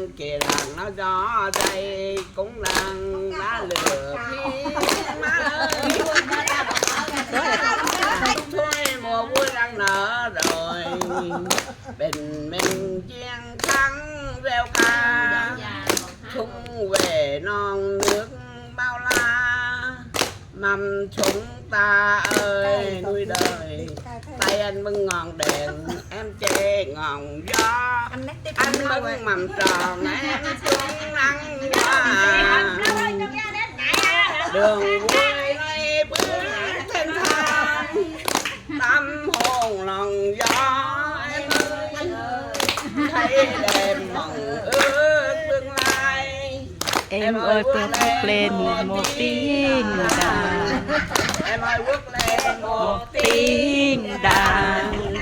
bên kia đàn nó gió đây cũng đang lá lửa khi má ơi thôi mùa vui đang nở rồi bình minh chiến thắng reo ca chúng về non nước bao la mầm chúng ta ơi nuôi đời tay anh bưng ngọn đèn em chê ngọn gió anh bưng mầm tròn em xuống nắng hoa đường vui nơi bước thanh thang tâm hồn lòng gió em ơi thấy đêm mộng ước tương lai Em ơi bước lên một tiếng đàn. em ơi bước lên một Tiếng đàn.